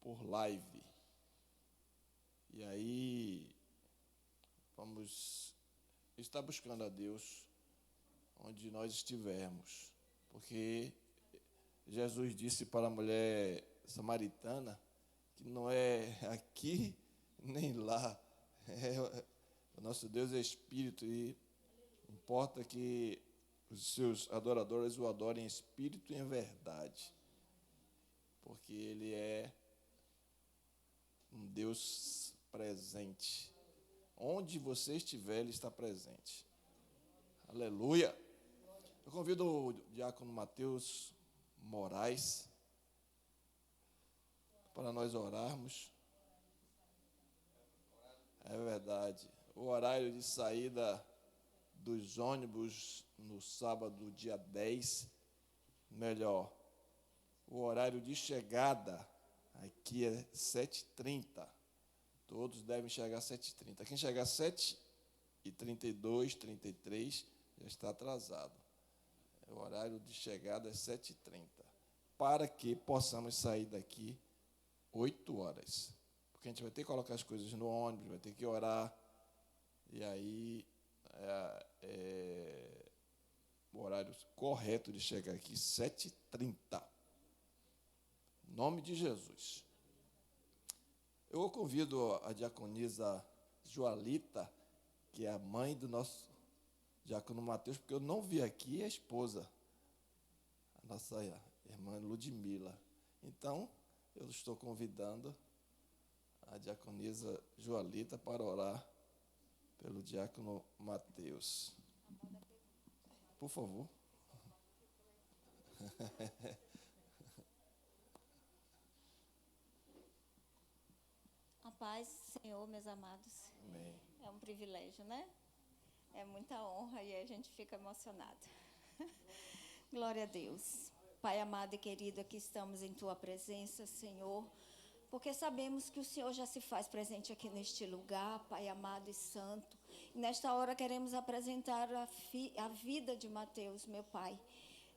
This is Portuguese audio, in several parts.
por live. E aí, vamos estar buscando a Deus onde nós estivermos, porque Jesus disse para a mulher samaritana que não é aqui nem lá, o nosso Deus é Espírito e importa que os seus adoradores o adorem em espírito e em verdade, porque Ele é um Deus presente. Onde você estiver, Ele está presente. Aleluia! Eu convido o diácono Mateus Moraes para nós orarmos. É verdade. O horário de saída dos ônibus no sábado, dia 10, melhor. O horário de chegada aqui é 7h30. Todos devem chegar às 7h30. Quem chegar às 7h32, 33, já está atrasado. O horário de chegada é 7h30. Para que possamos sair daqui 8 horas. Porque a gente vai ter que colocar as coisas no ônibus, vai ter que orar. E aí, o horário correto de chegar aqui, 7h30. Em nome de Jesus. Eu convido a diaconisa Joalita, que é a mãe do nosso diácono Mateus, porque eu não vi aqui a esposa, a nossa irmã Ludmila. Então, eu estou convidando a diaconisa Joalita para orar pelo diácono Mateus. Por favor. A paz, Senhor, meus amados. Amém. É um privilégio, né? É muita honra e a gente fica emocionado. Glória a Deus. Pai amado e querido, aqui estamos em Tua presença, Senhor, porque sabemos que o Senhor já se faz presente aqui neste lugar, Pai amado e santo. E nesta hora queremos apresentar a vida de Mateus, meu Pai.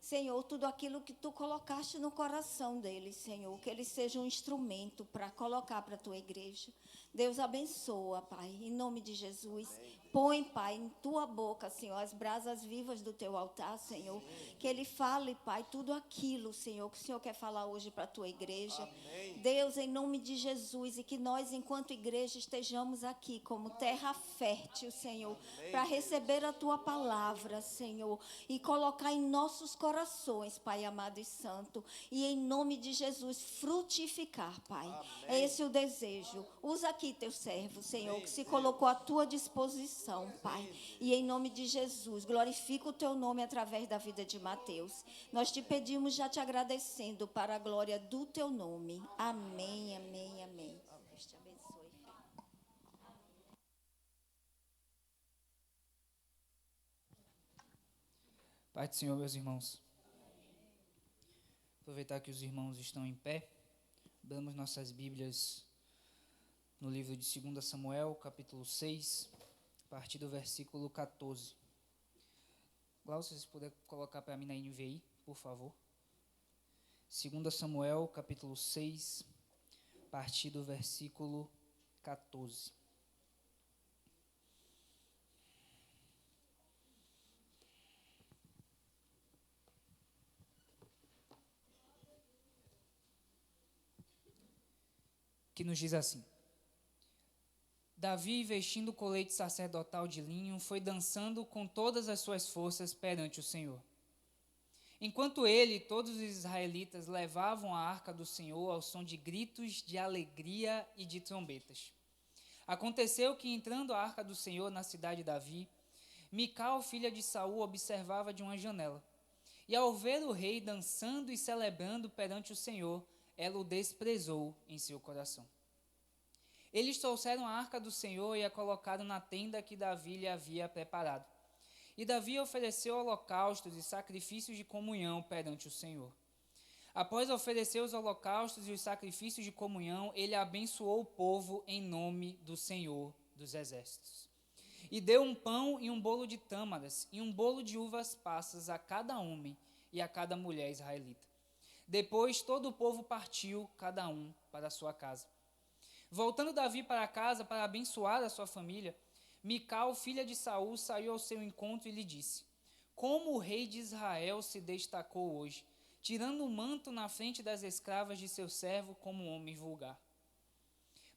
Senhor, tudo aquilo que Tu colocaste no coração dele, Senhor, que ele seja um instrumento para colocar para a Tua igreja. Deus abençoa, Pai, em nome de Jesus. Põe, Pai, em Tua boca, Senhor, as brasas vivas do Teu altar, Senhor. Que Ele fale, Pai, tudo aquilo, Senhor, que o Senhor quer falar hoje para a Tua igreja. Amém. Deus, em nome de Jesus, e que nós, enquanto igreja, estejamos aqui como terra fértil, Senhor, para receber a Tua palavra, Senhor, e colocar em nossos corações, Pai amado e santo, e em nome de Jesus, frutificar, Pai. Amém. É esse o desejo. Usa aqui Teu servo, Senhor, que se colocou à Tua disposição, Pai. E em nome de Jesus, glorifica o Teu nome através da vida de Mateus. Nós te pedimos, já te agradecendo, para a glória do Teu nome. Amém, amém, amém. Deus te abençoe, filho. Pai do Senhor, meus irmãos. Aproveitar que os irmãos estão em pé, damos nossas Bíblias no livro de 2 Samuel, capítulo 6, a partir do versículo 14. Glaucio, se vocês puderem colocar para mim na NVI, por favor. 2 Samuel, capítulo 6, a partir do versículo 14. Que nos diz assim: Davi, vestindo o colete sacerdotal de linho, foi dançando com todas as suas forças perante o Senhor. Enquanto ele e todos os israelitas levavam a arca do Senhor ao som de gritos de alegria e de trombetas. Aconteceu que, entrando a arca do Senhor na cidade de Davi, Mical, filha de Saul, observava de uma janela. E ao ver o rei dançando e celebrando perante o Senhor, ela o desprezou em seu coração. Eles trouxeram a arca do Senhor e a colocaram na tenda que Davi lhe havia preparado. E Davi ofereceu holocaustos e sacrifícios de comunhão perante o Senhor. Após oferecer os holocaustos e os sacrifícios de comunhão, ele abençoou o povo em nome do Senhor dos Exércitos. E deu um pão e um bolo de tâmaras e um bolo de uvas passas a cada homem e a cada mulher israelita. Depois todo o povo partiu, cada um para a sua casa. Voltando Davi para casa para abençoar a sua família, Mical, filha de Saul, saiu ao seu encontro e lhe disse: Como o rei de Israel se destacou hoje, tirando o manto na frente das escravas de seu servo como um homem vulgar.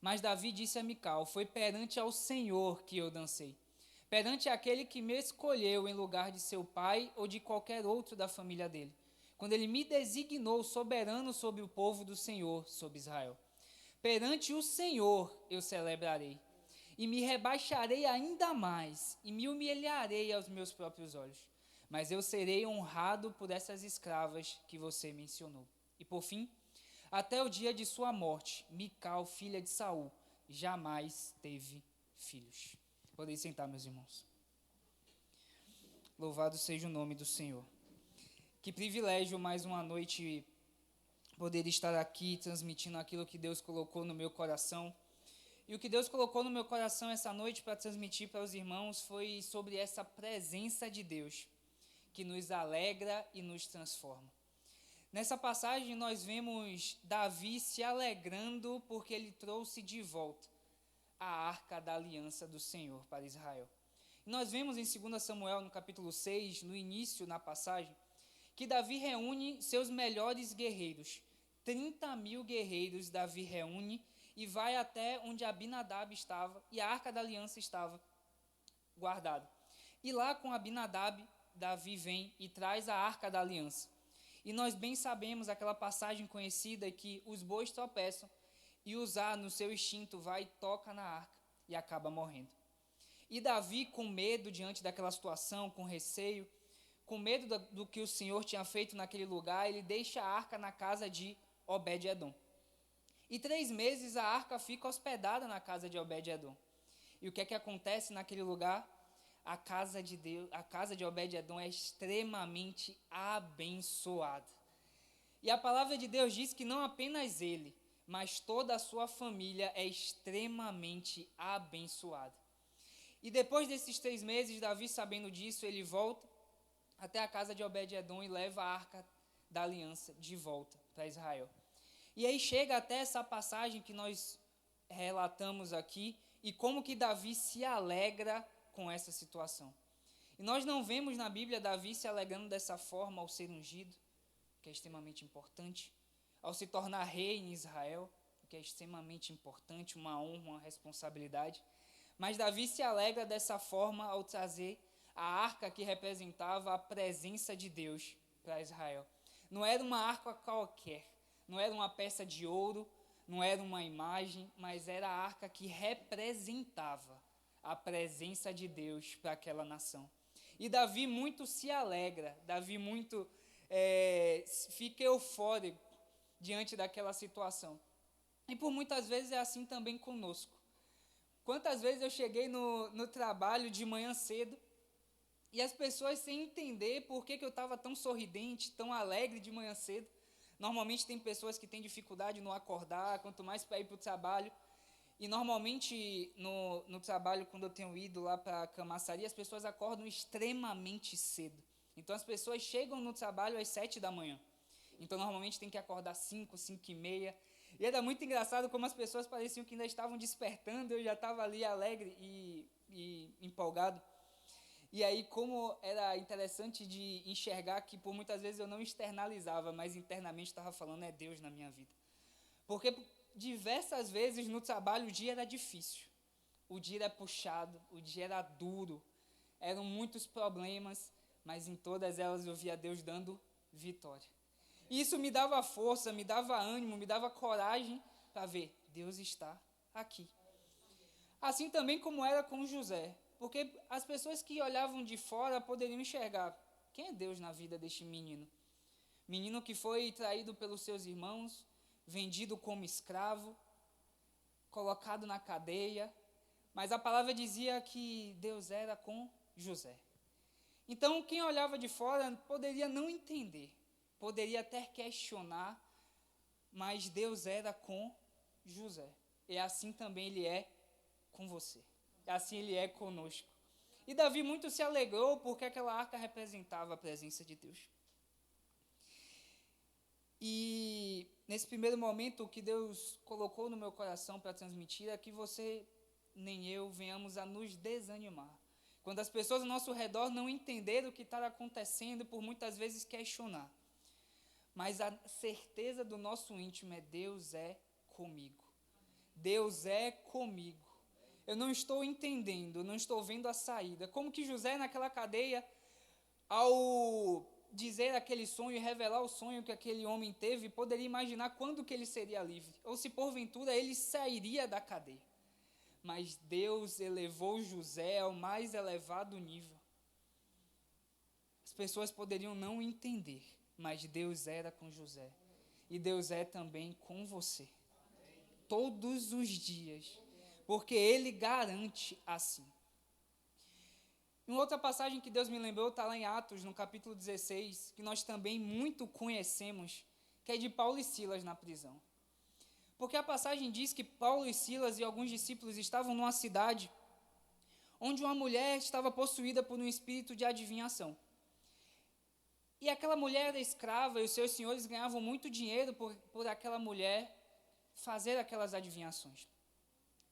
Mas Davi disse a Mical: Foi perante ao Senhor que eu dancei, perante aquele que me escolheu em lugar de seu pai ou de qualquer outro da família dele, quando ele me designou soberano sobre o povo do Senhor, sobre Israel. Perante o Senhor eu celebrarei, e me rebaixarei ainda mais, e me humilharei aos meus próprios olhos. Mas eu serei honrado por essas escravas que você mencionou. E por fim, até o dia de sua morte, Mical, filha de Saul, jamais teve filhos. Podem sentar, meus irmãos. Louvado seja o nome do Senhor. Que privilégio mais uma noite poder estar aqui transmitindo aquilo que Deus colocou no meu coração. E o que Deus colocou no meu coração essa noite para transmitir para os irmãos foi sobre essa presença de Deus, que nos alegra e nos transforma. Nessa passagem nós vemos Davi se alegrando porque ele trouxe de volta a arca da aliança do Senhor para Israel. E nós vemos em 2 Samuel, no capítulo 6, no início, na passagem, que Davi reúne seus melhores guerreiros. 30.000 guerreiros Davi reúne e vai até onde Abinadab estava e a arca da aliança estava guardada. E lá com Abinadab, Davi vem e traz a arca da aliança. E nós bem sabemos aquela passagem conhecida que os bois tropeçam e Uzá, no seu instinto, vai e toca na arca e acaba morrendo. E Davi, com medo diante daquela situação, com receio, com medo do que o Senhor tinha feito naquele lugar, ele deixa a arca na casa de Obed-edom. E 3 meses a arca fica hospedada na casa de Obed-edom. E o que é que acontece naquele lugar? A casa de Deus, a casa de Obed-edom é extremamente abençoada. E a palavra de Deus diz que não apenas ele, mas toda a sua família é extremamente abençoada. E depois desses 3 meses, Davi, sabendo disso, ele volta até a casa de Obed-edom e leva a arca da aliança de volta para Israel. E aí chega até essa passagem que nós relatamos aqui e como que Davi se alegra com essa situação. E nós não vemos na Bíblia Davi se alegrando dessa forma ao ser ungido, que é extremamente importante, ao se tornar rei em Israel, que é extremamente importante, uma honra, uma responsabilidade. Mas Davi se alegra dessa forma ao trazer a arca que representava a presença de Deus para Israel. Não era uma arca qualquer, não era uma peça de ouro, não era uma imagem, mas era a arca que representava a presença de Deus para aquela nação. E Davi muito se alegra, Davi muito fica eufórico diante daquela situação. E por muitas vezes é assim também conosco. Quantas vezes eu cheguei no trabalho de manhã cedo e as pessoas sem entender por que eu estava tão sorridente, tão alegre de manhã cedo. Normalmente tem pessoas que têm dificuldade no acordar, quanto mais para ir para o trabalho. E normalmente no trabalho, quando eu tenho ido lá para a Camaçaria, as pessoas acordam extremamente cedo. Então as pessoas chegam no trabalho às 7 da manhã. Então normalmente tem que acordar 5, 5h30. E era muito engraçado como as pessoas pareciam que ainda estavam despertando, eu já estava ali alegre e empolgado. E aí como era interessante de enxergar que por muitas vezes eu não externalizava, mas internamente estava falando, é Deus na minha vida. Porque diversas vezes no trabalho o dia era difícil, o dia era puxado, o dia era duro, eram muitos problemas, mas em todas elas eu via Deus dando vitória. E isso me dava força, me dava ânimo, me dava coragem para ver, Deus está aqui. Assim também como era com José, porque as pessoas que olhavam de fora poderiam enxergar, quem é Deus na vida deste menino? Menino que foi traído pelos seus irmãos, vendido como escravo, colocado na cadeia, mas a palavra dizia que Deus era com José. Então, quem olhava de fora poderia não entender, poderia até questionar, mas Deus era com José. E assim também Ele é com você. E assim Ele é conosco. E Davi muito se alegrou porque aquela arca representava a presença de Deus. E nesse primeiro momento, o que Deus colocou no meu coração para transmitir é que você, nem eu, venhamos a nos desanimar. Quando as pessoas ao nosso redor não entenderem o que está acontecendo, por muitas vezes questionar. Mas a certeza do nosso íntimo é: Deus é comigo. Deus é comigo. Eu não estou entendendo, eu não estou vendo a saída. Como que José, naquela cadeia, ao dizer aquele sonho e revelar o sonho que aquele homem teve, poderia imaginar quando que ele seria livre, ou se porventura ele sairia da cadeia. Mas Deus elevou José ao mais elevado nível. As pessoas poderiam não entender, mas Deus era com José. E Deus é também com você. Todos os dias. Porque Ele garante assim. Uma outra passagem que Deus me lembrou está lá em Atos, no capítulo 16, que nós também muito conhecemos, que é de Paulo e Silas na prisão. Porque a passagem diz que Paulo e Silas e alguns discípulos estavam numa cidade onde uma mulher estava possuída por um espírito de adivinhação. E aquela mulher era escrava e os seus senhores ganhavam muito dinheiro por aquela mulher fazer aquelas adivinhações.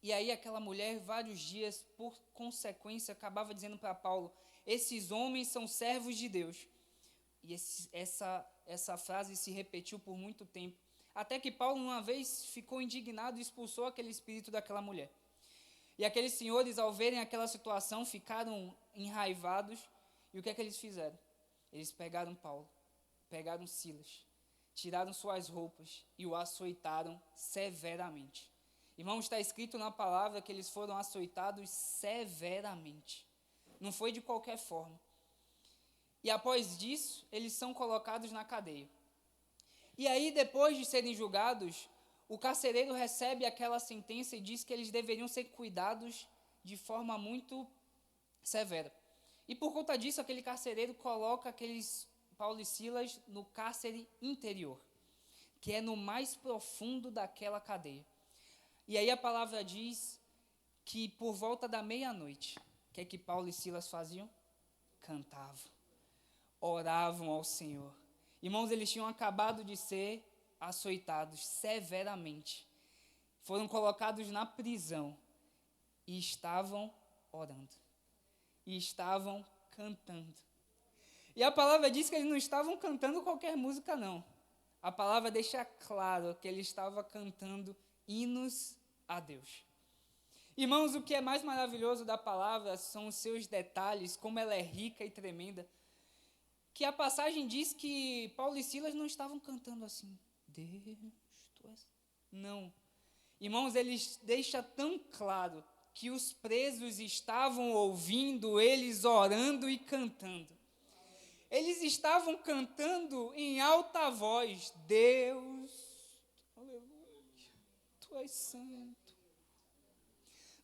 E aí aquela mulher, vários dias, por consequência, acabava dizendo para Paulo: esses homens são servos de Deus. E essa frase se repetiu por muito tempo, até que Paulo uma vez ficou indignado e expulsou aquele espírito daquela mulher. E aqueles senhores, ao verem aquela situação, ficaram enraivados. E o que é que eles fizeram? Eles pegaram Paulo, pegaram Silas, tiraram suas roupas e o açoitaram severamente. Irmãos, está escrito na palavra que eles foram açoitados severamente. Não foi de qualquer forma. E após disso, eles são colocados na cadeia. E aí, depois de serem julgados, o carcereiro recebe aquela sentença e diz que eles deveriam ser cuidados de forma muito severa. E por conta disso, aquele carcereiro coloca aqueles Paulo e Silas no cárcere interior, que é no mais profundo daquela cadeia. E aí a palavra diz que por volta da meia-noite, o que é que Paulo e Silas faziam? Cantavam, oravam ao Senhor. Irmãos, eles tinham acabado de ser açoitados severamente. Foram colocados na prisão e estavam orando. E estavam cantando. E a palavra diz que eles não estavam cantando qualquer música, não. A palavra deixa claro que ele estava cantando hinos a Deus. Irmãos, o que é mais maravilhoso da palavra são os seus detalhes, como ela é rica e tremenda. Que a passagem diz que Paulo e Silas não estavam cantando assim: Deus, tu és... Não. Irmãos, eles deixam tão claro que os presos estavam ouvindo eles orando e cantando. Eles estavam cantando em alta voz: Deus, aleluia, tu és santo.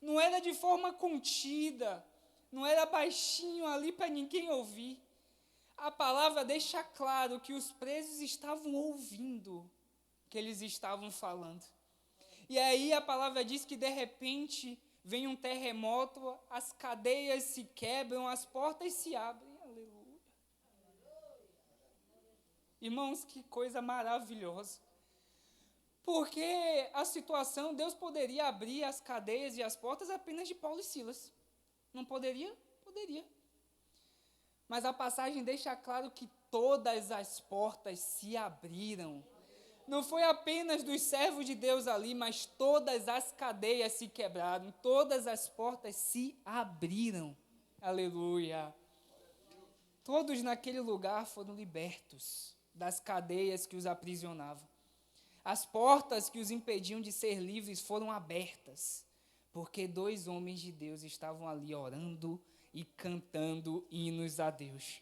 Não era de forma contida, não era baixinho ali para ninguém ouvir. A palavra deixa claro que os presos estavam ouvindo o que eles estavam falando. E aí a palavra diz que de repente vem um terremoto, as cadeias se quebram, as portas se abrem. Aleluia. Irmãos, que coisa maravilhosa. Porque a situação, Deus poderia abrir as cadeias e as portas apenas de Paulo e Silas. Não poderia? Poderia. Mas a passagem deixa claro que todas as portas se abriram. Não foi apenas dos servos de Deus ali, mas todas as cadeias se quebraram, todas as portas se abriram. Aleluia. Todos naquele lugar foram libertos das cadeias que os aprisionavam. As portas que os impediam de ser livres foram abertas, porque 2 homens de Deus estavam ali orando e cantando hinos a Deus.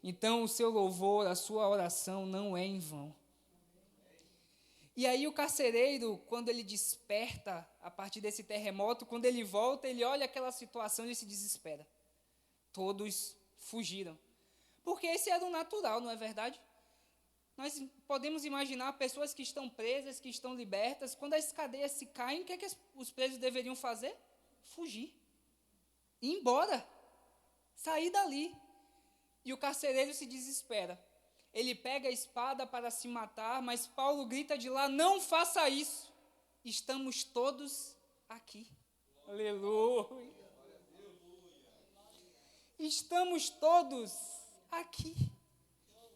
Então, o seu louvor, a sua oração não é em vão. E aí o carcereiro, quando ele desperta a partir desse terremoto, quando ele volta, ele olha aquela situação e ele se desespera. Todos fugiram. Porque esse era o natural, não é verdade? Nós podemos imaginar pessoas que estão presas, que estão libertas, quando as cadeias se caem, o que é que os presos deveriam fazer? Fugir. Ir embora. Sair dali. E o carcereiro se desespera. Ele pega a espada para se matar, mas Paulo grita de lá: não faça isso, estamos todos aqui. Aleluia. Estamos todos aqui.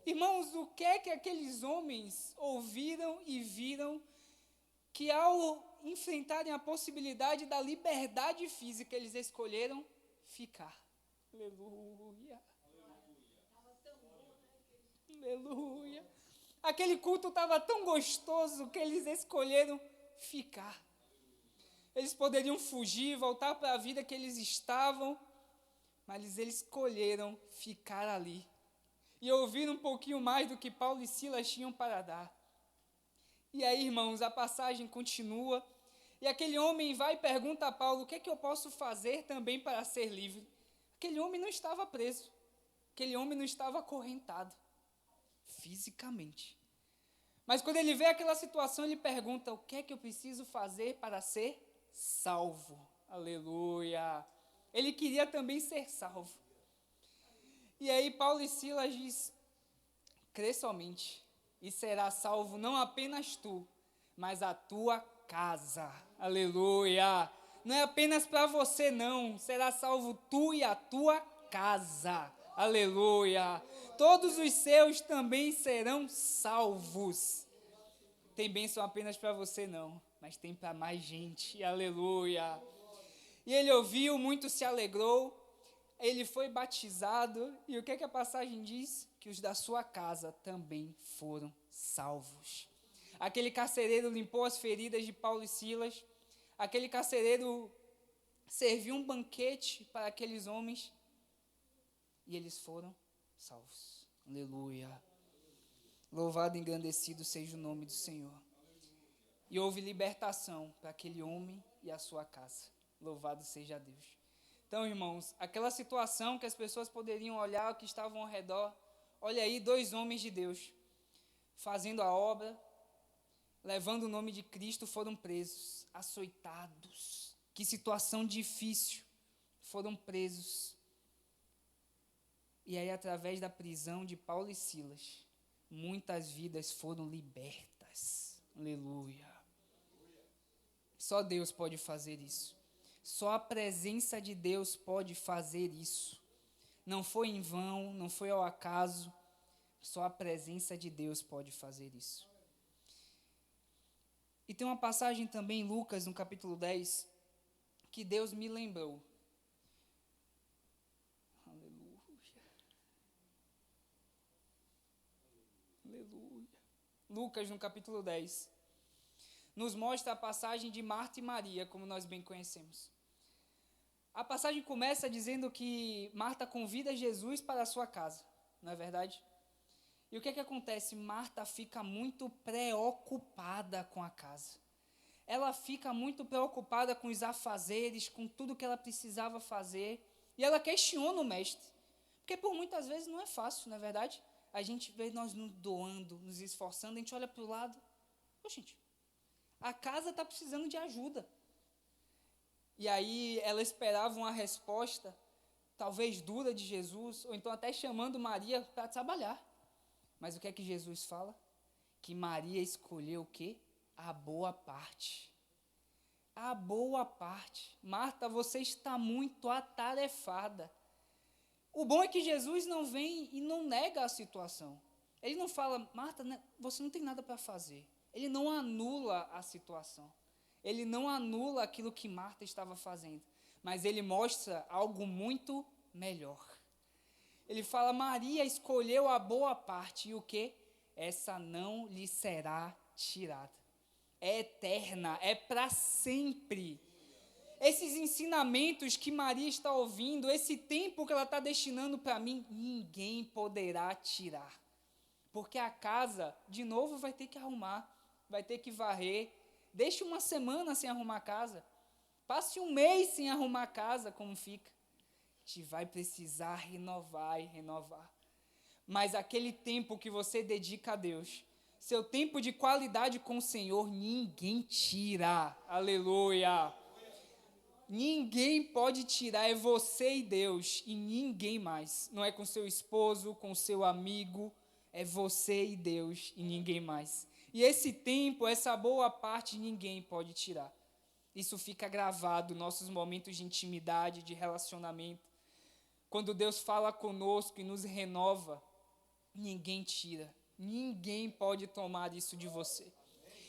Irmãos, o que é que aqueles homens ouviram e viram que ao enfrentarem a possibilidade da liberdade física, eles escolheram ficar? Aleluia. Aleluia. Aquele culto estava tão gostoso que eles escolheram ficar. Eles poderiam fugir, voltar para a vida que eles estavam, mas eles escolheram ficar ali e ouvir um pouquinho mais do que Paulo e Silas tinham para dar. E aí, irmãos, a passagem continua, e aquele homem vai e pergunta a Paulo: o que é que eu posso fazer também para ser livre? Aquele homem não estava preso, aquele homem não estava acorrentado, fisicamente. Mas quando ele vê aquela situação, ele pergunta: o que é que eu preciso fazer para ser salvo? Aleluia! Ele queria também ser salvo. E aí Paulo e Silas diz: crê somente, e será salvo não apenas tu, mas a tua casa. Aleluia! Não é apenas para você não, será salvo tu e a tua casa. Aleluia! Todos os seus também serão salvos. Tem bênção apenas para você não, mas tem para mais gente. Aleluia! E ele ouviu, muito se alegrou, ele foi batizado, e o que é que a passagem diz? Que os da sua casa também foram salvos. Aquele carcereiro limpou as feridas de Paulo e Silas, aquele carcereiro serviu um banquete para aqueles homens, e eles foram salvos. Aleluia. Louvado e engrandecido seja o nome do Senhor. E houve libertação para aquele homem e a sua casa. Louvado seja Deus. Então, irmãos, aquela situação que as pessoas poderiam olhar, que estavam ao redor, olha aí, 2 homens de Deus, fazendo a obra, levando o nome de Cristo, foram presos, açoitados. Que situação difícil, foram presos. E aí, através da prisão de Paulo e Silas, muitas vidas foram libertas. Aleluia. Só Deus pode fazer isso. Só a presença de Deus pode fazer isso. Não foi em vão, não foi ao acaso. Só a presença de Deus pode fazer isso. E tem uma passagem também em Lucas, no capítulo 10, que Deus me lembrou. Aleluia. Aleluia. Lucas, no capítulo 10, nos mostra a passagem de Marta e Maria, como nós bem conhecemos. A passagem começa dizendo que Marta convida Jesus para a sua casa, não é verdade? E o que é que acontece? Marta fica muito preocupada com a casa. Ela fica muito preocupada com os afazeres, com tudo que ela precisava fazer. E ela questiona o mestre. Porque por muitas vezes não é fácil, não é verdade? A gente vê nós nos doando, nos esforçando, a gente olha para o lado. Gente, a casa está precisando de ajuda. E aí ela esperava uma resposta, talvez dura, de Jesus, ou então até chamando Maria para trabalhar. Mas o que é que Jesus fala? Que Maria escolheu o quê? A boa parte. A boa parte. Marta, você está muito atarefada. O bom é que Jesus não vem e não nega a situação. Ele não fala: Marta, você não tem nada para fazer. Ele não anula a situação. Ele não anula aquilo que Marta estava fazendo. Mas ele mostra algo muito melhor. Ele fala: Maria escolheu a boa parte. E o quê? Essa não lhe será tirada. É eterna, é para sempre. Esses ensinamentos que Maria está ouvindo, esse tempo que ela está destinando para mim, ninguém poderá tirar. Porque a casa, de novo, vai ter que arrumar, vai ter que varrer. Deixe uma semana sem arrumar a casa. Passe um mês sem arrumar a casa, como fica. A gente vai precisar renovar e renovar. Mas aquele tempo que você dedica a Deus, seu tempo de qualidade com o Senhor, ninguém tira. Aleluia. Ninguém pode tirar, é você e Deus, e ninguém mais. Não é com seu esposo, com seu amigo, É você e Deus e ninguém mais. E esse tempo, essa boa parte, ninguém pode tirar. Isso fica gravado, nossos momentos de intimidade, de relacionamento. Quando Deus fala conosco e nos renova, ninguém tira. Ninguém pode tomar isso de você.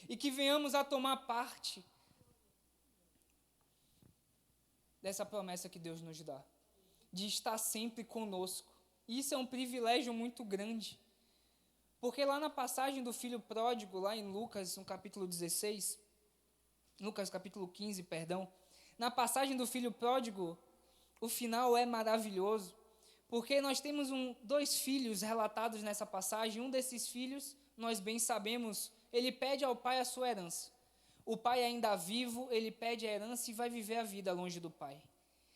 E que venhamos a tomar parte dessa promessa que Deus nos dá, de estar sempre conosco. Isso é um privilégio muito grande. Porque lá na passagem do filho pródigo, lá em Lucas, no capítulo 16, Lucas capítulo 15, perdão, na passagem do filho pródigo, o final é maravilhoso, porque nós temos dois filhos relatados nessa passagem. Um desses filhos, nós bem sabemos, ele pede ao pai a sua herança. O pai ainda vivo, ele pede a herança e vai viver a vida longe do pai.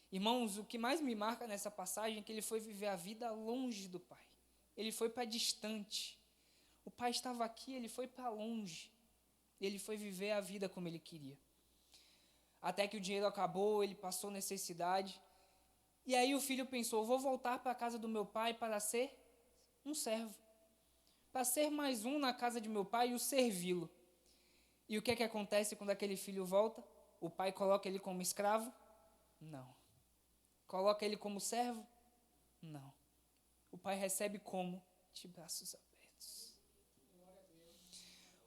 Irmãos, o que mais me marca nessa passagem é que ele foi viver a vida longe do pai. Ele foi para distante. O pai estava aqui, ele foi para longe. Ele foi viver a vida como ele queria. Até que o dinheiro acabou, ele passou necessidade. E aí o filho pensou, vou voltar para a casa do meu pai para ser um servo. Para ser mais um na casa de meu pai e o servi-lo. E o que é que acontece quando aquele filho volta? O pai coloca ele como escravo? Não. Coloca ele como servo? Não. O pai recebe como? De braços abertos.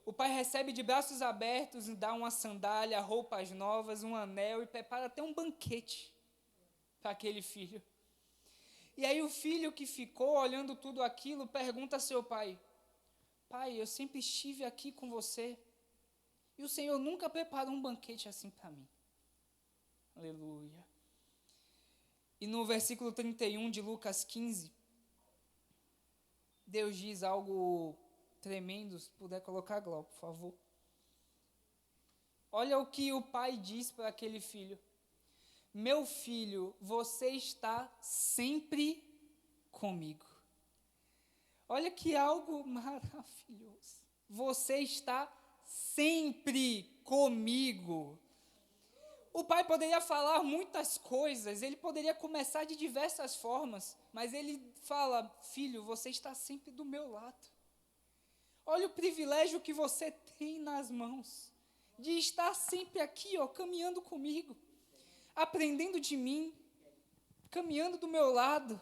O pai recebe de braços abertos, dá uma sandália, roupas novas, um anel e prepara até um banquete para aquele filho. E aí o filho que ficou olhando tudo aquilo pergunta a seu pai, pai, eu sempre estive aqui com você e o Senhor nunca preparou um banquete assim para mim. Aleluia. E no versículo 31 de Lucas 15, Deus diz algo tremendo, se puder colocar, Glauco, por favor. Olha o que o pai diz para aquele filho. Meu filho, você está sempre comigo. Olha que algo maravilhoso. Você está sempre comigo. O pai poderia falar muitas coisas, ele poderia começar de diversas formas, mas ele fala, filho, você está sempre do meu lado. Olha o privilégio que você tem nas mãos, de estar sempre aqui, caminhando comigo, aprendendo de mim, caminhando do meu lado.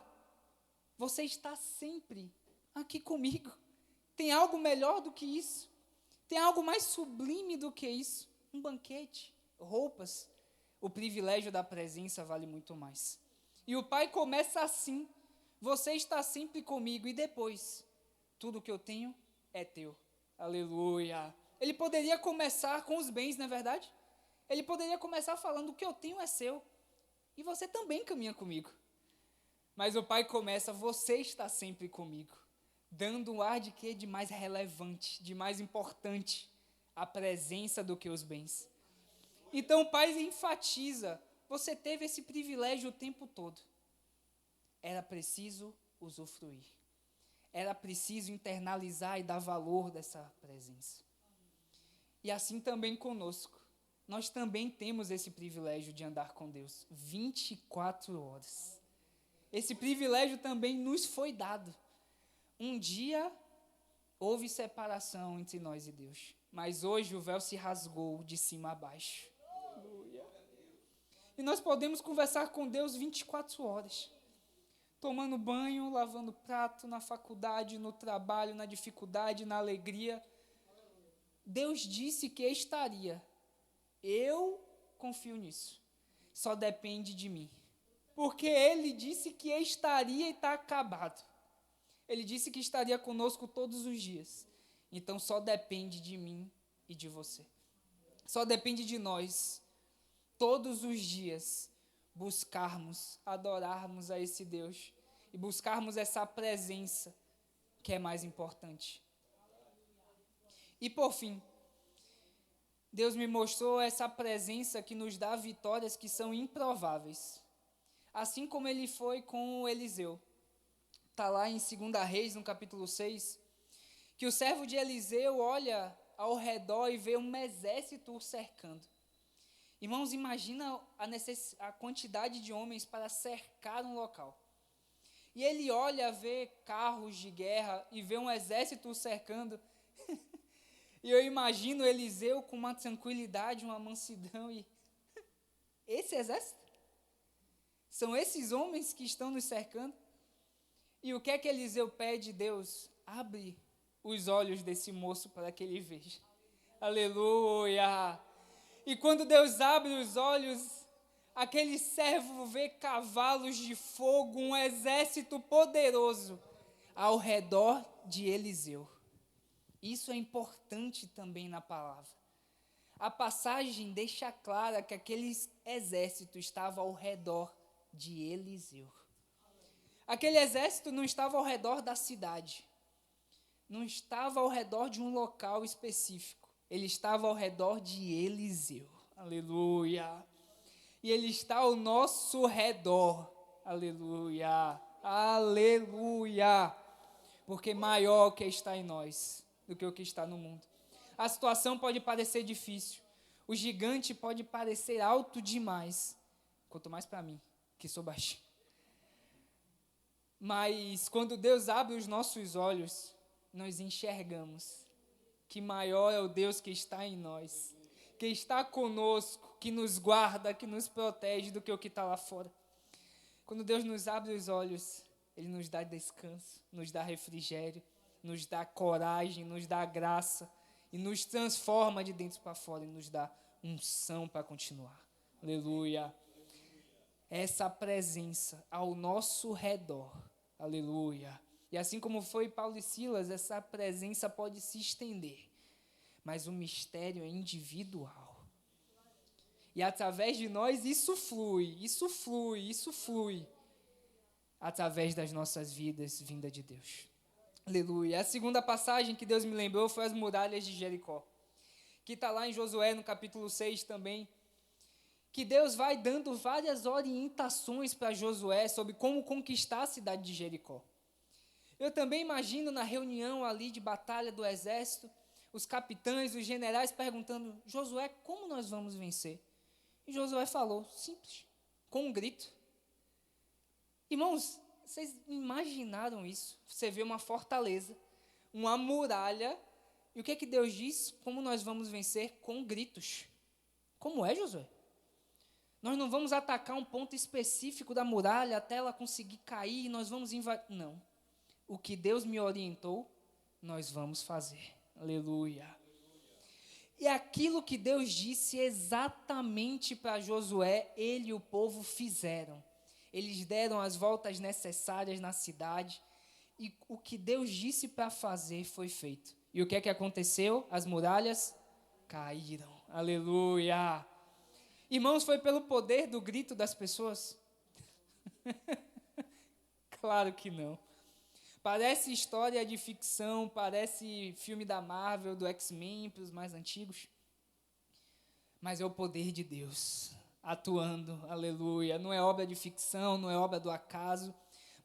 Você está sempre aqui comigo. Tem algo melhor do que isso? Tem algo mais sublime do que isso? Um banquete, roupas. O privilégio da presença vale muito mais. E o pai começa assim, você está sempre comigo, e depois, tudo que eu tenho é teu. Aleluia. Ele poderia começar com os bens, não é verdade? Ele poderia começar falando, o que eu tenho é seu, e você também caminha comigo. Mas o pai começa, você está sempre comigo, dando um ar de quê? De mais relevante, de mais importante, a presença do que os bens. Então o pai enfatiza, você teve esse privilégio o tempo todo. Era preciso usufruir. Era preciso internalizar e dar valor dessa presença. E assim também conosco. Nós também temos esse privilégio de andar com Deus 24 horas. Esse privilégio também nos foi dado. Um dia houve separação entre nós e Deus, mas hoje o véu se rasgou de cima a baixo. E nós podemos conversar com Deus 24 horas. Tomando banho, lavando prato, na faculdade, no trabalho, na dificuldade, na alegria. Deus disse que estaria. Eu confio nisso. Só depende de mim. Porque Ele disse que estaria e está acabado. Ele disse que estaria conosco todos os dias. Então só depende de mim e de você. Só depende de nós, todos os dias, buscarmos, adorarmos a esse Deus e buscarmos essa presença que é mais importante. E por fim, Deus me mostrou essa presença que nos dá vitórias que são improváveis. Assim como ele foi com Eliseu. Está lá em 2 Reis, no capítulo 6, que o servo de Eliseu olha ao redor e vê um exército o cercando. Irmãos, imagina a quantidade de homens para cercar um local. E ele olha, vê carros de guerra e vê um exército o cercando. E eu imagino Eliseu com uma tranquilidade, uma mansidão. E esse exército? São esses homens que estão nos cercando? E o que é que Eliseu pede? Deus, abre os olhos desse moço para que ele veja. Aleluia! E quando Deus abre os olhos, aquele servo vê cavalos de fogo, um exército poderoso ao redor de Eliseu. Isso é importante também na palavra. A passagem deixa clara que aquele exército estava ao redor de Eliseu. Aquele exército não estava ao redor da cidade, não estava ao redor de um local específico, ele estava ao redor de Eliseu. Aleluia! E ele está ao nosso redor. Aleluia! Aleluia! Porque maior o que está em nós do que o que está no mundo. A situação pode parecer difícil, o gigante pode parecer alto demais, quanto mais para mim, que sou baixinho. Mas quando Deus abre os nossos olhos, nós enxergamos que maior é o Deus que está em nós, que está conosco, que nos guarda, que nos protege do que o que está lá fora. Quando Deus nos abre os olhos, Ele nos dá descanso, nos dá refrigério, nos dá coragem, nos dá graça e nos transforma de dentro para fora e nos dá unção para continuar. Aleluia. Essa presença ao nosso redor. Aleluia. E assim como foi Paulo e Silas, essa presença pode se estender, mas o mistério é individual. E através de nós isso flui, através das nossas vidas, vinda de Deus. Aleluia. A segunda passagem que Deus me lembrou foi as muralhas de Jericó, que está lá em Josué, no capítulo 6 também, que Deus vai dando várias orientações para Josué sobre como conquistar a cidade de Jericó. Eu também imagino na reunião ali de batalha do exército, os capitães, os generais perguntando, Josué, como nós vamos vencer? E Josué falou, simples, com um grito. Irmãos, vocês imaginaram isso? Você vê uma fortaleza, uma muralha, e o que é que Deus diz? Como nós vamos vencer? Com gritos. Como é, Josué? Nós não vamos atacar um ponto específico da muralha até ela conseguir cair e nós vamos invadir. Não. O que Deus me orientou, nós vamos fazer. Aleluia. E aquilo que Deus disse exatamente para Josué, ele e o povo fizeram. Eles deram as voltas necessárias na cidade e o que Deus disse para fazer foi feito. E o que é que aconteceu? As muralhas caíram. Aleluia. Irmãos, foi pelo poder do grito das pessoas? Claro que não. Parece história de ficção, parece filme da Marvel, do X-Men, para os mais antigos. Mas é o poder de Deus atuando, aleluia. Não é obra de ficção, não é obra do acaso.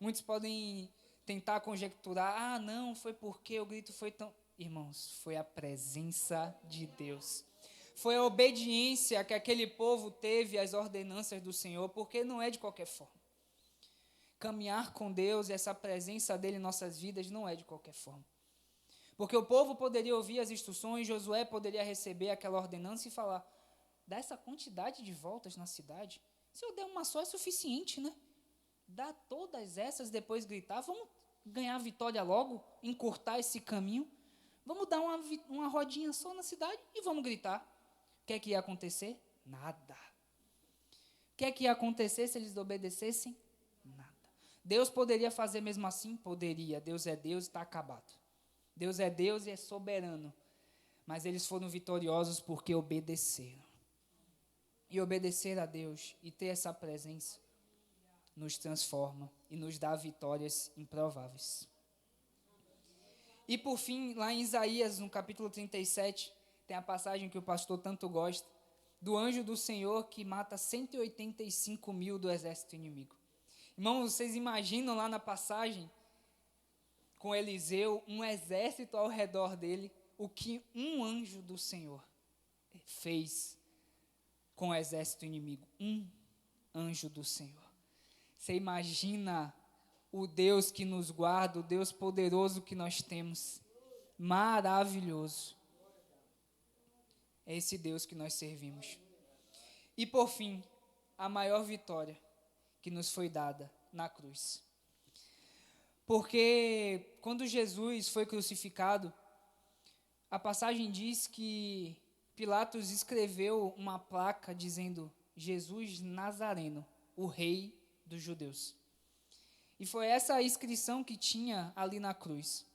Muitos podem tentar conjecturar, não, foi porque o grito foi tão... Irmãos, foi a presença de Deus. Foi a obediência que aquele povo teve às ordenanças do Senhor, porque não é de qualquer forma. Caminhar com Deus e essa presença dele em nossas vidas não é de qualquer forma. Porque o povo poderia ouvir as instruções, Josué poderia receber aquela ordenança e falar, dá essa quantidade de voltas na cidade, se eu der uma só é suficiente, né? Dá todas essas, depois gritar, vamos ganhar a vitória logo, encurtar esse caminho, vamos dar uma rodinha só na cidade e vamos gritar. O que é que ia acontecer? Nada. O que é que ia acontecer se eles obedecessem? Nada. Deus poderia fazer mesmo assim? Poderia. Deus é Deus e está acabado. Deus é Deus e é soberano. Mas eles foram vitoriosos porque obedeceram. E obedecer a Deus e ter essa presença nos transforma e nos dá vitórias improváveis. E por fim, lá em Isaías, no capítulo 37, tem a passagem que o pastor tanto gosta, do anjo do Senhor que mata 185 mil do exército inimigo. Irmãos, vocês imaginam lá na passagem, com Eliseu, um exército ao redor dele, o que um anjo do Senhor fez com o exército inimigo? Um anjo do Senhor. Você imagina o Deus que nos guarda, o Deus poderoso que nós temos. Maravilhoso. É esse Deus que nós servimos. E por fim, a maior vitória que nos foi dada na cruz. Porque quando Jesus foi crucificado, a passagem diz que Pilatos escreveu uma placa dizendo: Jesus Nazareno, o rei dos judeus. E foi essa a inscrição que tinha ali na cruz.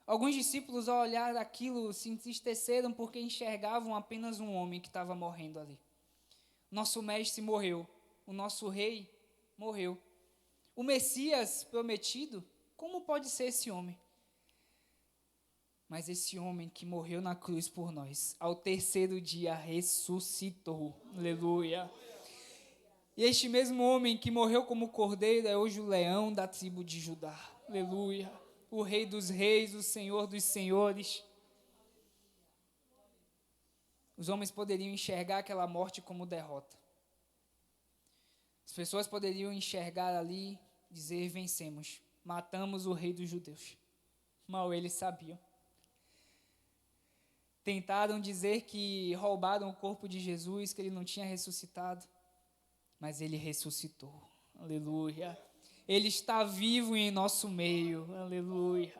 Alguns discípulos, ao olhar aquilo, se entristeceram porque enxergavam apenas um homem que estava morrendo ali. Nosso mestre morreu, o nosso rei morreu. O Messias prometido, como pode ser esse homem? Mas esse homem que morreu na cruz por nós, ao terceiro dia ressuscitou. Aleluia. E este mesmo homem que morreu como cordeiro é hoje o leão da tribo de Judá. Aleluia. O rei dos reis, o senhor dos senhores. Os homens poderiam enxergar aquela morte como derrota. As pessoas poderiam enxergar ali, dizer: vencemos, matamos o rei dos judeus. Mal eles sabiam. Tentaram dizer que roubaram o corpo de Jesus, que ele não tinha ressuscitado. Mas ele ressuscitou. Aleluia. Ele está vivo em nosso meio. Aleluia.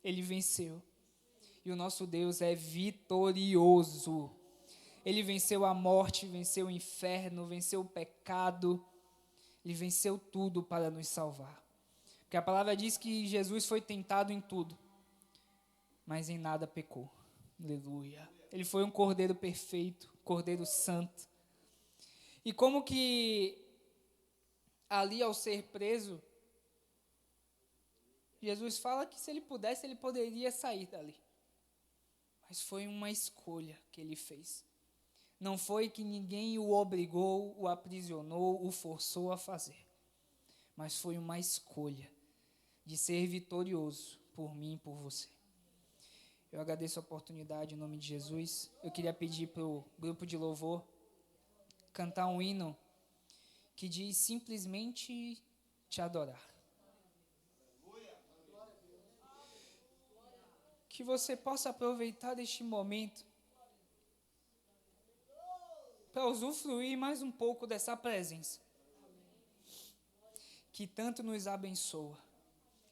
Ele venceu. E o nosso Deus é vitorioso. Ele venceu a morte, venceu o inferno, venceu o pecado. Ele venceu tudo para nos salvar. Porque a palavra diz que Jesus foi tentado em tudo, mas em nada pecou. Aleluia. Ele foi um cordeiro perfeito, cordeiro santo. E como que ali, ao ser preso, Jesus fala que se ele pudesse, ele poderia sair dali. Mas foi uma escolha que ele fez. Não foi que ninguém o obrigou, o aprisionou, o forçou a fazer. Mas foi uma escolha de ser vitorioso por mim e por você. Eu agradeço a oportunidade em nome de Jesus. Eu queria pedir para o grupo de louvor cantar um hino que diz simplesmente te adorar. Que você possa aproveitar este momento para usufruir mais um pouco dessa presença que tanto nos abençoa.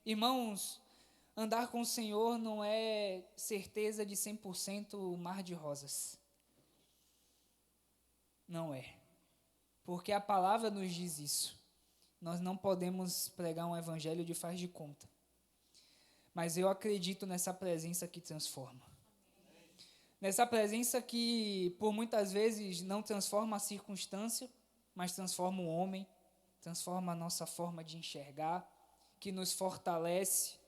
Irmãos, andar com o Senhor não é certeza de 100% mar de rosas. Não é. Porque a palavra nos diz isso. Nós não podemos pregar um evangelho de faz de conta. Mas eu acredito nessa presença que transforma. Nessa presença que, por muitas vezes, não transforma a circunstância, mas transforma o homem, transforma a nossa forma de enxergar, que nos fortalece,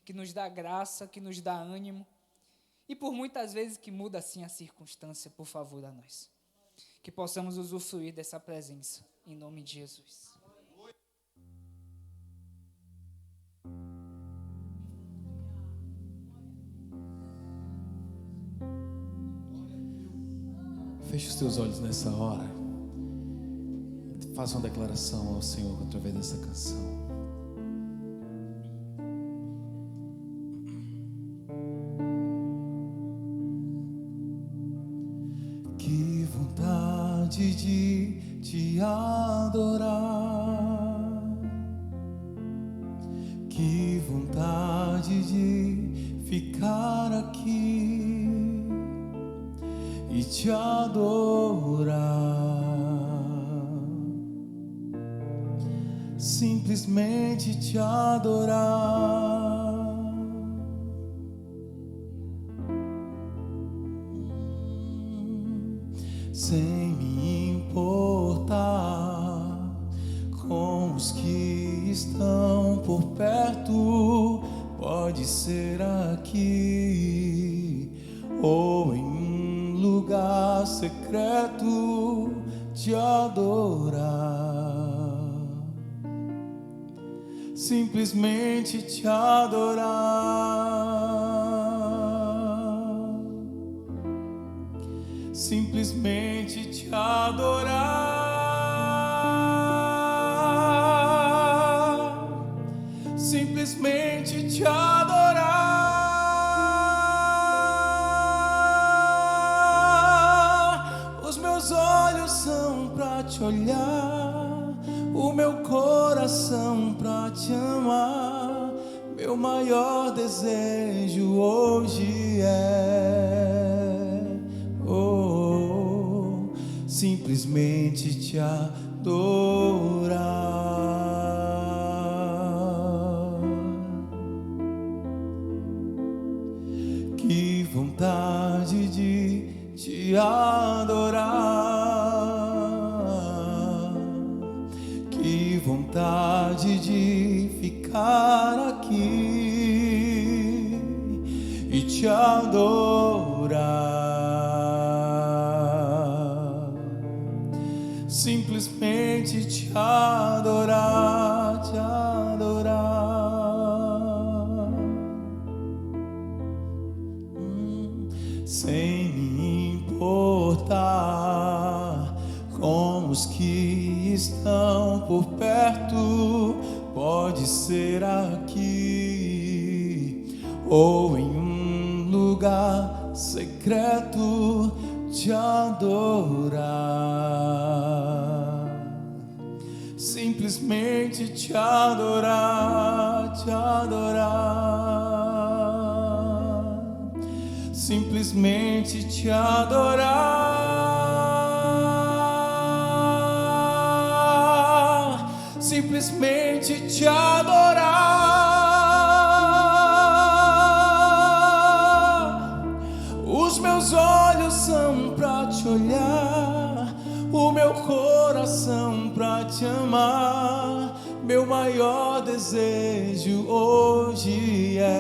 que nos dá graça, que nos dá ânimo. E por muitas vezes que muda assim a circunstância, por favor, a nós. Que possamos usufruir dessa presença, em nome de Jesus. Feche os teus olhos nessa hora. Faça uma declaração ao Senhor através dessa canção. Que vontade de te adorar. Que vontade de ficar aqui e te adorar, simplesmente te adorar. Sem me importar com os que estão por perto, pode ser aqui ou em lugar secreto te adorar, simplesmente te adorar, simplesmente te adorar, te olhar, o meu coração pra te amar. Meu maior desejo hoje é simplesmente te adorar. Que vontade de te adorar, que vontade de ficar aqui e te adorar, simplesmente te adorar, te adorar. Sem me importar com os que estão por perto, pode ser aqui ou em um lugar secreto, te adorar, simplesmente te adorar, te adorar, simplesmente te adorar, simplesmente te adorar. Os meus olhos são pra te olhar, o meu coração pra te amar. Meu maior desejo hoje é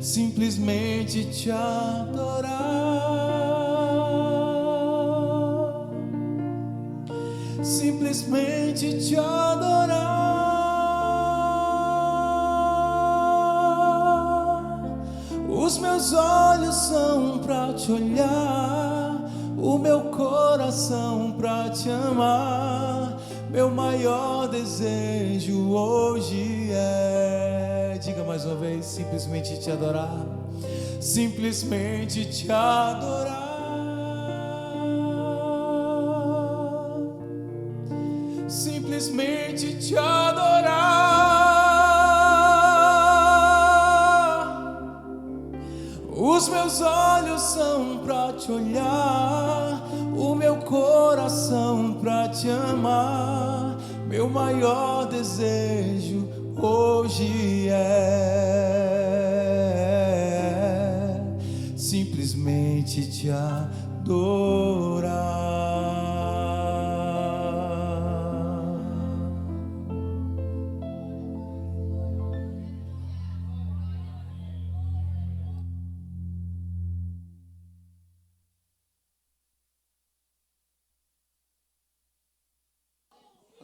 simplesmente te adorar, simplesmente te adorar. Os meus olhos são pra te olhar, o meu coração pra te amar. Meu maior desejo hoje é, diga mais uma vez, simplesmente te adorar, simplesmente te adorar, simplesmente te adorar. Os meus olhos são pra te olhar, o meu coração pra te amar. Meu maior desejo hoje é simplesmente te adorar.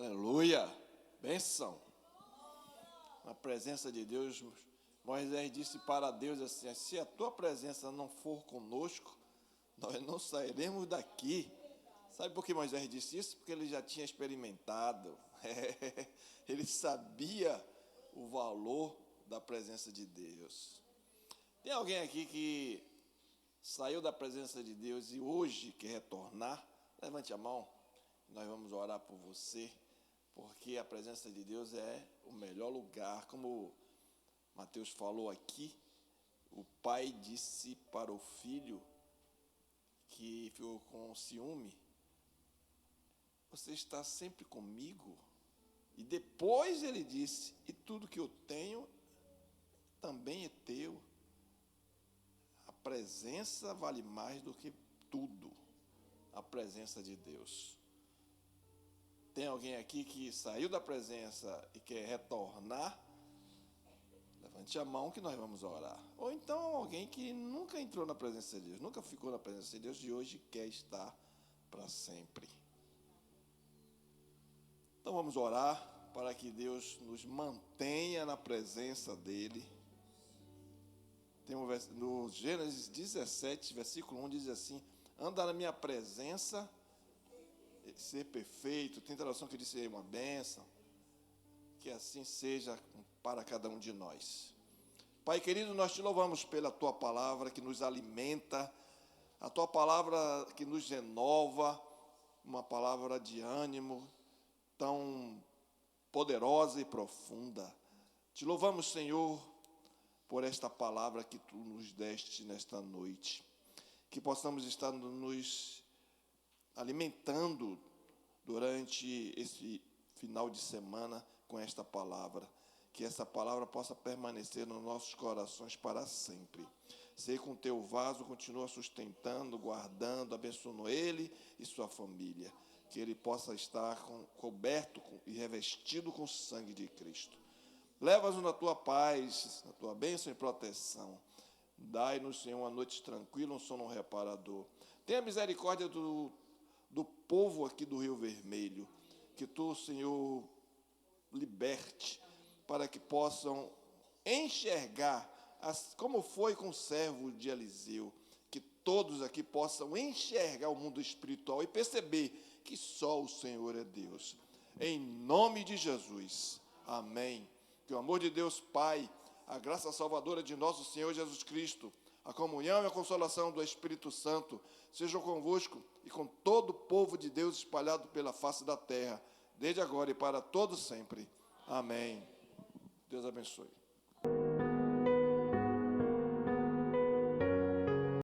Aleluia, bênção. Na presença de Deus, Moisés disse para Deus assim: se a tua presença não for conosco, nós não sairemos daqui. Sabe por que Moisés disse isso? Porque ele já tinha experimentado, ele sabia o valor da presença de Deus. Tem alguém aqui que saiu da presença de Deus e hoje quer retornar? Levante a mão, nós vamos orar por você, porque a presença de Deus é o melhor lugar. Como Mateus falou aqui, o pai disse para o filho que ficou com ciúme: você está sempre comigo. E depois ele disse: e tudo que eu tenho também é teu. A presença vale mais do que tudo, a presença de Deus. Tem alguém aqui que saiu da presença e quer retornar? Levante a mão que nós vamos orar. Ou então alguém que nunca entrou na presença de Deus, nunca ficou na presença de Deus e hoje quer estar para sempre. Então vamos orar para que Deus nos mantenha na presença dEle. Tem no Gênesis 17, versículo 1, diz assim: anda na minha presença, ser perfeito. Tem tradução que diz uma bênção. Que assim seja para cada um de nós. Pai querido, nós te louvamos pela tua palavra que nos alimenta a tua palavra que nos renova, uma palavra de ânimo tão poderosa e profunda. Te louvamos, Senhor, por esta palavra que tu nos deste nesta noite. Que possamos estar nos alimentando durante esse final de semana com esta palavra. Que essa palavra possa permanecer nos nossos corações para sempre. Sei com teu vaso, continua sustentando, guardando, abençoando ele e sua família. Que ele possa estar coberto e revestido com o sangue de Cristo. Leva-nos na tua paz, na tua bênção e proteção. Dai-nos, Senhor, uma noite tranquila, um sono reparador. Tenha misericórdia do povo aqui do Rio Vermelho. Que tu, Senhor, liberte para que possam enxergar, como foi com o servo de Eliseu, que todos aqui possam enxergar o mundo espiritual e perceber que só o Senhor é Deus. Em nome de Jesus. Amém. Que o amor de Deus Pai, a graça salvadora de nosso Senhor Jesus Cristo, a comunhão e a consolação do Espírito Santo sejam convosco e com todo o povo de Deus espalhado pela face da terra, desde agora e para todo sempre. Amém. Deus abençoe.